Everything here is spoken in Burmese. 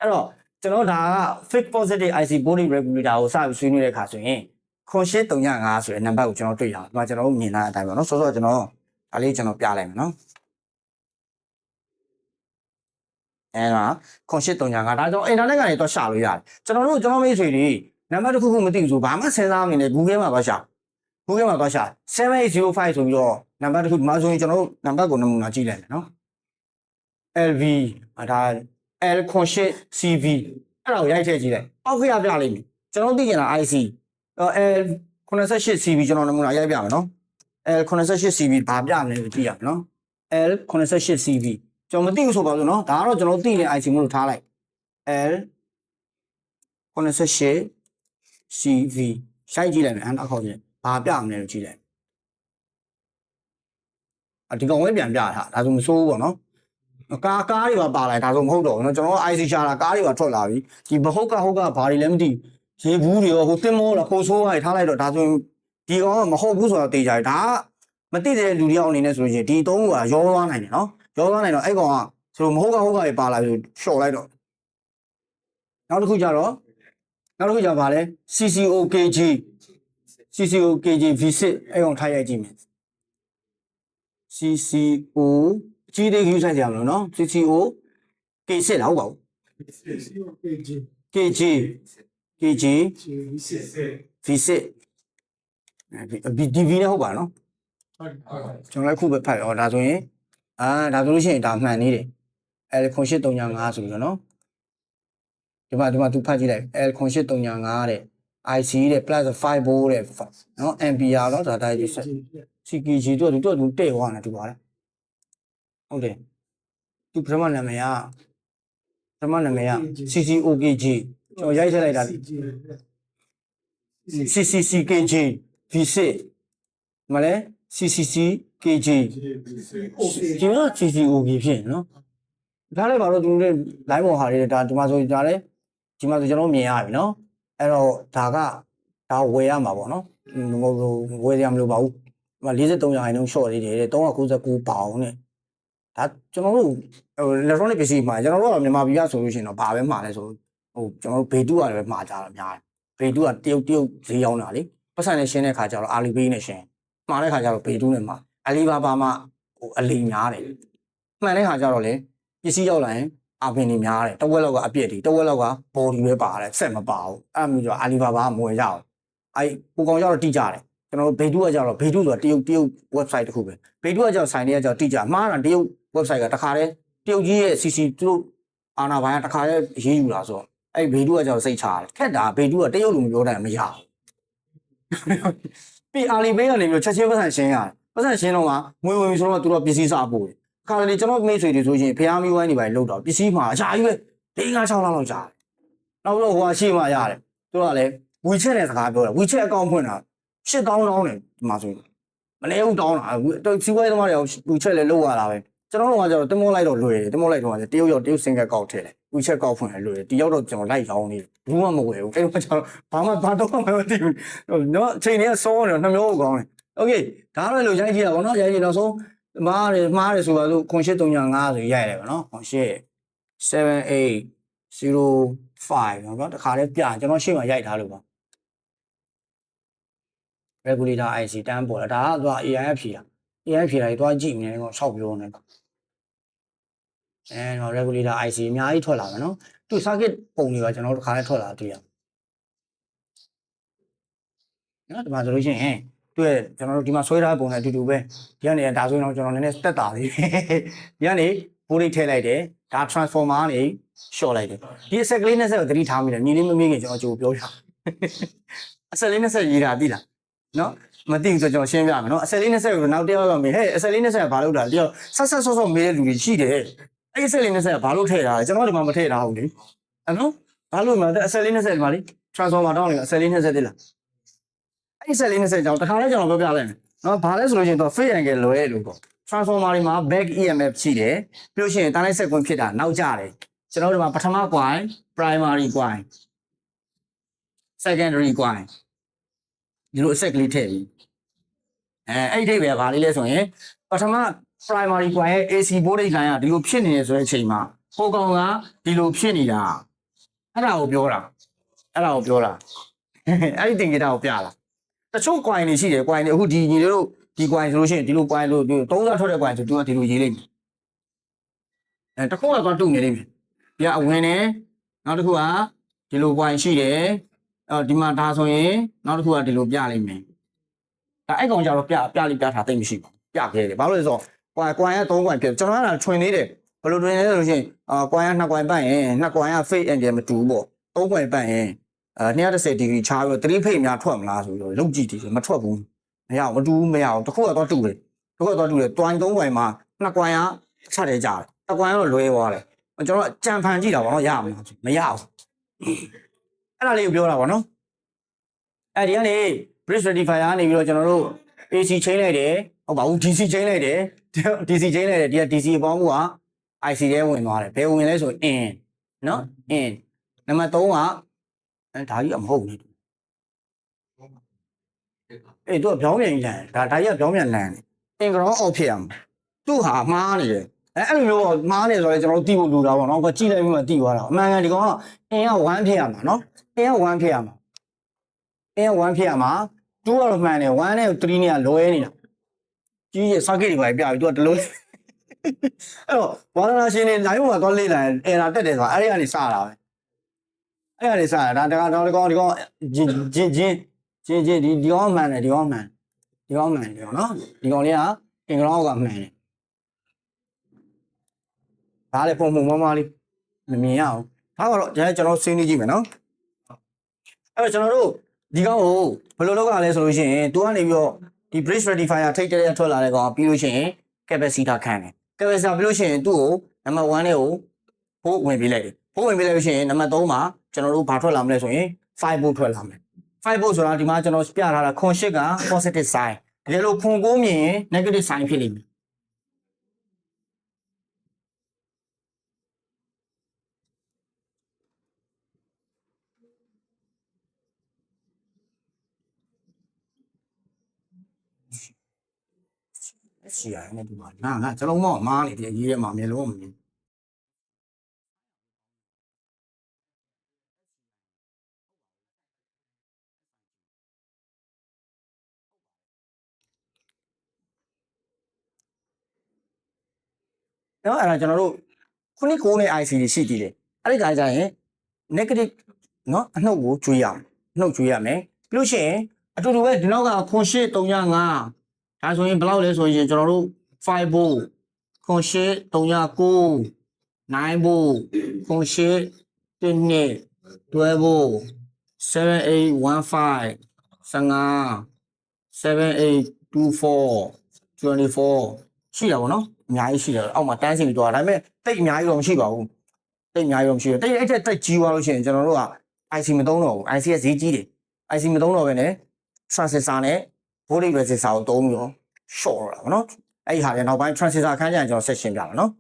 အဲ့တော့ကျွန်တော်ဒါက fixed positive IC body regulator ကိုစပြီးဆွေးနွေးတဲ့အခါဆိုရင်8335ဆိုတဲ့နံပါတ်ကိုကျွန်တော်တွေ့ရအောင်ဒီမှာကျွန်တော်တို့မြင်လာတဲ့အတိုင်းပေါ့နော်စောစောကျွန်တော်ဒါလေးကျွန်တော်ပြလိုက်မယ်နော်အဲ့ဒါ8335ဒါကြောင့် internet ကနေတော့ရှာလို့ရတယ်ကျွန်တော်မိတ်ဆွေတွေနံပါတ်တစ်ခုခုမသိဘူးဆိုဘာမှစဉ်းစားမနေနဲ့ Google မှာတော့ရှာ Google မှာတော့ရှာ7805ဆိုပြီးတော့နံပါတ်တစ်ခုဒီမှာဆိုရင်ကျွန်တော်တို့နံပါတ်ကိုနမူနာကြည့်လိုက်မယ်နော် LV ဒါ L08CV အဲ့ဒါကိုရိုက်ထည့်ကြည့်လိုက်အောက်ခရပြလိုက်မယ်ကျွန်တော်သိချင်တာ IC L88CV ကျွန်တော်နမူနာရိုက်ပြမယ်နော် L88CV ဘာပြမလဲကြည့်ရမယ်နော် L88CV ကျွန်တော်မသိဘူးဆိုပါဘူးနော်ဒါကတော့ကျွန်တော်သိတဲ့ IC မလို့ထားလိုက် L88CV ရိုက်ကြည့်လိုက်မယ်အဲ့ဒါခေါက်ကြည့်ဘာပြမလဲလို့ကြည့်လိုက်ဒီကောင်လည်းပြန်ပြထားဒါဆိုမစိုးဘူးပေါ့နော်ကားတွေပါလိုက်ဒါဆိုမဟုတ်တော့ဘူးเนาะကျွန်တော် IC ရှာတာကားတွေပါထွက်လာပြီဒီဘဟုတ်ကဘာတွေလဲမသိရေဘူးတွေရောဟိုတင်မောလားခိုးဆိုးပါထားလိုက်တော့ဒါဆိုဒီကောင်ကမဟုတ်ဘူးဆိုတော့တေးကြတယ်ဒါကမသိတဲ့လူတယောက်အနေနဲ့ဆိုရင်ဒီသုံးခုကရောသွားနိုင်တယ်เนาะရောသွားနိုင်တော့အဲ့ကောင်ကဆိုမဟုတ်ကတွေပါလာပြီရှော့လိုက်တော့နောက်တစ်ခုကြပါလဲ CCOKG V6 အဲ့ကောင်ထားရိုက်ကြည့်မယ် CCO ကြီးတဲ့ view ဆိုင်ကြမလို့နော် CCO K6 လောက်ပါဘူး KG V6 DV နဲ့ဟုတ်ပါနော်ကျွန်တော်လည်းခုပဲဖတ်ရောဒါဆိုရင်ဒါဆိုလို့ရှိရင်ဒါမှန်နေတယ် L0835 ဆိုပြီးတော့နော်ဒီမှာသူဖတ်ကြည့်လိုက် L0835 တဲ့ IC တဲ့ plus 5 volt တဲ့နော် ampere တော့ဒါတိုင်း CKG တို့တဲ့ဟောနေတူပါတယ်ဟုတ်တယ်သူပထမနာမည်ကCCOKG ကျွန်တော်ရိုက်ထည့်လိုက်တာ CCCKG V6 မလဲ CCCKG ဒီမှာ CCOK ဖြစ်နော်ဒါလည်းပါတော့သူတို့ line ပေါ်ဟာတွေဒါဒီမှာဆိုဒါလည်းဒီမှာဆိုကျွန်တော်မြင်ရပြီနော်အဲ့တော့ဒါဝယ်ရမှာပေါ့နော်ဝယ်ရမလို့ပါဘူးဒီမှာ43ရာခိုင်နှုန်း short လေးတယ်တဲ့399ပေါင်နဲ့ဒါကျွန်တော်တို့electronic ပစ္စည်းမှာကျွန်တော်တို့ကမြန်မာပြည်ကဆိုလို့ရှိရင်တော့ဘာပဲမှာလဲဆိုဟိုကျွန်တော်တို့ဘေတူကလည်းမှာကြတာများတယ်ဘေတူကတရုတ်ဈေးရောက်တာလေပတ်စံနဲ့ရှင်းတဲ့ခါကျတော့အာလီဘေးနဲ့ရှင်းမှာတဲ့ခါကျတော့ဘေတူနဲ့မှာအလီဘာဘာမှာဟိုအလီများတယ်မှန်တဲ့ခါကျတော့လေပစ္စည်းရောက်လာရင်အပင်တွေများတယ်တဝက်လောက်ကအပြည့်တွေတဝက်လောက်က body ပဲပါတယ်ဆက်မပါဘူးအဲ့မျိုးဆိုအာလီဘာဘာမဝင်ရအောင်အဲ့ကိုကောင်ကျတော့တိကျတယ်ကျွန်တော်တို့ဘေတူကကျတော့ဘေတူဆိုတာတရုတ် website တစ်ခုပဲဘေတူကကျတော့ဆိုင်တွေကကျတော့တိကျမှားတာတရုတ် website ကတခါတည်းတရုတ်ကြီးရဲ့ CC သူတို့အာနာဘိုင်းကတခါတည်းရေးယူလာဆိုတော့အဲ့ဘေတူကကျတော့စိတ်ချရတယ်ခက်တာဘေတူကတရုတ်လူမျိုးတိုင်းမရဘူးပြီးအာလီဘေးကနေပြီးချက်ချင်းပတ်စံရှင်းရတယ်ပတ်စံရှင်းတော့မှငွေဝင်ဆိုတော့သူတို့ပစ္စည်းစားပို့တယ်အခါလေကျွန်တော်မိတ်ဆွေတွေဆိုရင်ဖျားမီဝိုင်းတွေပဲလောက်တော့ပစ္စည်းမှာအရှာကြီးပဲ4-5-6လောက်ကြာတယ်နောက်တော့ဟိုရှိမှရတယ်သူတို့ကလည်း WeChat နဲ့စကားပြောတယ် WeChat အကောင့်ဖွင့်တာ8000တောင်းတယ်ဒီမှာဆိုရင်မလဲဘူးတောင်းတာစီးပွားရေးသမားတွေ WeChat လည်းလောက်ရတာပဲကျွန်တော်တို့ကကျတော့တမောလိုက်တော့လွယ်တယ်တမောလိုက်တော့တရုတ်ရောက်တရုတ်စင်ကကောက်ထည့်တယ် WeChat ကောက်ဖွင့်တယ်လွယ်တယ်ဒီရောက်တော့ကျွန်တော်လိုက်ရောင်းနေဘူးမှမဝယ်ဘူးအဲ့တော့ကျွန်တော်ဘာတော့မှမသိဘူးနော်အချိန်တွေကစောနေတော့နှမျိုးကောင်းတယ်โอเคဒါတော့လို့ရိုက်ကြည့်ရပါတော့ရိုက်ကြည့်တော့ဆုံးမှားတယ်ဆိုပါစို့8335ဆိုရိုက်တယ်ပေါ့နော်7805နော်တခါတည်းပြကျွန်တော်ရှေ့မှာရိုက်ထားလို့ပါ regulator IC တန်းပေါ်လာဒါကသူက AI ဖြေတာ AI ဖြေတာကြီးသွားကြည့်နေတယ်တော့6ပြောနေတော့တော့ regulator IC အများကြီးထွက်လာမယ်နော်သူ circuit ပုံတွေကကျွန်တော်တို့တခါတည်းထွက်လာတွေ့ရနော်ဒီမှာဆိုလို့ရှိရင်တွေ့ကျွန်တော်တို့ဒီမှာဆွဲထားပုံနဲ့အတူတူပဲဒီကနေဒါဆိုရင်တော့ကျွန်တော်နည်းနည်းတက်တာသေးဒီကနေပိုးလေးထည့်လိုက်တယ်ဒါ transformer ကနေ short လိုက်တယ်ဒီအဆက်ကလေးနဲ့ဆက်ကိုသတိထားမိတယ်ညီလေးမမေးခင်ကျွန်တော်ကြိုပြောပြအဆက်လေးနဲ့ဆက်ရေးတာသိလားနော်မသိဘူးဆိုကျွန်တော်ရှင်းပြမယ်နော်အဆက်လေးနဲ့ဆက်ကိုနောက်တစ်ယောက်ကမေးဟဲ့အဆက်လေးနဲ့ဆက်ကဘာလုပ်တာတယောက်ဆော့မေးတဲ့လူတွေရှိတယ်အဲ့အဆက်လေးနဲ့ဆက်ကဘာလုပ်ထည့်တာလဲကျွန်တော်ဒီမှာမထည့်တာဟုတ်လေနော်ဘာလို့မှအဆက်လေးနဲ့ဆက်ဒီမှာလေ transformer တောင်းနေအဆက်လေးနဲ့ဆက်သိလားအဲ့ဆက်လေးနဲ့ဆက်ကြောင်တခါလဲကျွန်တော်ပြောပြလိုက်မယ်နော်ဘာလဲဆိုလို့ရှိရင်တော့ phase angle လွယ်လို့ပေါ့ transformer တွေမှာ back EMF ရှိတယ်ပြီးလို့ရှိရင်တန်းလိုက်ဆက်ကွင်းဖြစ်တာနောက်ကျတယ်ကျွန်တော်တို့ဒီမှာပထမ coil primary coil secondary coil ဒီလိုအဆက်ကလေးထည့်ပြီးအဲ့ဒီပဲဗာလေးလဲဆိုရင်ပထမ primary coil ရဲ့ AC voltage line ကဒီလိုဖြစ်နေရဆိုတဲ့အချိန်မှာဟိုကောင်ကဒီလိုဖြစ်နေတာ အဲ့ဒါကိုပြောတာအဲ့ဒီတင်ကြတာကိုပြလာတချို့ coin တွေရှိတယ် coin တွေအခုဒီညီတို့ဒီ coin ဆိုလို့ရှိရင်ဒီလို coin လို့30ထွက်တဲ့ coin ဆိုသူကဒီလိုရေးလိုက်မယ်တခုကတော့တုံနေလိမ့်မယ်ပြအဝင်နေနောက်တစ်ခုကဒီလို coin ရှိတယ်ဒီမှာဒါဆိုရင်နောက်တစ်ခုကဒီလိုပြလိုက်မယ်ဒါအဲ့ကောင်ကြတော့ပြလိုက်ပြထားသိမ့်မရှိဘူးပြခဲ့တယ်ဘာလို့လဲဆိုတော့ coin က3 coin ဖြစ်ကျွန်တော်ကထွင်သေးတယ်ဘယ်လိုထွင်လဲဆိုလို့ရှိရင်coin က2 coin ပတ်ရင်2 coin က fake angle မတူဘူးပေါ့3 coin ပတ်ရင်210 degree ချားပြီးတော့3 fake များထွက်မလားဆိုပြီးတော့လုံးကြည့်တယ်မထွက်ဘူးမရဘူးမတူဘူးမရဘူးတစ်ခုကတော့တူတယ်တွိုင်း3 coin မှာ2 coin ကချက်တယ်ကြတယ်1 coin ကတော့လွဲသွားတယ်ကျွန်တော်ကြံဖန်ကြည့်တာပေါ့နော်ရမလားမရဘူးအဲ့ဒါလေးကိုပြောတာပေါ့နော်အဲ့ဒီကနေ bridge rectifier ကနေပြီးတော့ကျွန်တော်တို့ AC ချိန်လိုက်တယ်ဟုတ်ပါဘူး DC ချိန်လိုက်တယ် DC ချိန်လိုက်တယ်ဒီက DC အပေါင်းမှုက IC ထဲဝင်သွားတယ်ဘယ်ဝင်လဲဆို in နော် in နံပါတ်3ကဒါကြီးအမဟုတ်ဘူးအေးသူကပြောင်းပြန်လန်ဒါကြီးကပြောင်းပြန်လန်တယ် in ground off ဖြစ်ရမှာသူ့ဟာမှားနေတယ်အဲ့လိုမျိုးမှားနေဆိုတော့ကျွန်တော်တို့သိဖို့လိုတာပေါ့နော်ကြည့်လိုက်ပြီးမှသိသွားတာအမှန်ကန်ဒီကောင်က in က1ဖြစ်ရမှာနော် in က1ဖြစ်ရမှာ2ကတော့မှန်တယ်1နဲ့3နဲ့ကလွဲနေတာကြီးရဲ့ circuit တွေပါပြပြီးသူကတလုံးအဲ့တော့ဘာသာရှင်တွေ live မှာတော့လေ့လာ error တက်တယ်ဆိုတာအဲ့ဒီကနေစတာပဲအဲ့ဒီကနေစတာဒါဒီကောင်ဂျင်းဒီကောင်မှန်တယ်ဒီကောင်နော်ဒီကောင်လေးကအင်္ဂလောကမှန်တယ်ဒါလည်းပုံမမလေးမမြင်ရအောင်ဒါကတော့ကျွန်တော်ဆင်းနေကြည့်မယ်နော်အဲ့တော့ကျွန်တော်တို့ဒီကောင်ကိုဘယ်လိုလုပ်ရလဲဆိုလို့ရှိရင်သူကနေပြီးတော့ဒီ bridge rectifier ထိတ်တဲ့ထွက်လာတဲ့ကောင်ပြီးလို့ရှိရင် capacitor ခံတယ် capacitor ပြီးလို့ရှိရင်သူ့ကိုနံပါတ်1နဲ့ကိုဖို့ဝင်ပေးလိုက်တယ်ဖို့ဝင်ပေးလိုက်လို့ရှိရင်နံပါတ်3မှာကျွန်တော်တို့ဘာထွက်လာမလဲဆိုရင်5 volt ထွက်လာမယ်5 volt ဆိုတာဒီမှာကျွန်တော်ပြထားတာခွန်8က positive sign တကယ်လို့ခွန်9မြင်ရင် negative sign ဖြစ်လိမ့်မယ်ရှိရတယ်နဲ့ဒီမှာငါကျွန်တော်မှမားနေတယ်ရေးရမှာမျိုးလုံးမမြင်နော်အဲ့ဒါကျွန်တော်တို့ခုနှစ်9နဲ့ IC တွေရှိသေးတယ်အဲ့ဒီကြရင် negative နော်အနှုတ်ကိုကျွေးရမယ်နှုတ်ကျွေးရမယ်ပြီးလို့ရှိရင်အတူတူပဲဒီနောက်ကခွန်8 305ဒါဆိုရင်ဘယ်လောက်လဲဆိုရင်ကျွန်တော်တို့5 volt ခွန်8 309 9 volt ခွန်8 12 volt 7815 15 7824 24ရှိတာပေါ့နော်အများကြီးရှိတယ်အောက်မှာတန်းစီပြီးတော့ဒါပေမဲ့တိတ်အများကြီးတော့မရှိပါဘူးတိတ်အများကြီးတော့မရှိဘူးတိတ်အဲ့တက်ကြီးသွားလို့ရှိရင်ကျွန်တော်တို့က IC မသုံးတော့ဘူး IC ကဈေးကြီးတယ် IC မသုံးတော့ဘဲနဲ့ transistor နဲ့ voltage resistor ကိုသုံးပြီးတော့ short တော့တာပေါ့နော်အဲ့ဒီဟာတွေနောက်ပိုင်း transistor ခန်းကျရင်ကျွန်တော်ဆက်ရှင်းပြမယ်နော်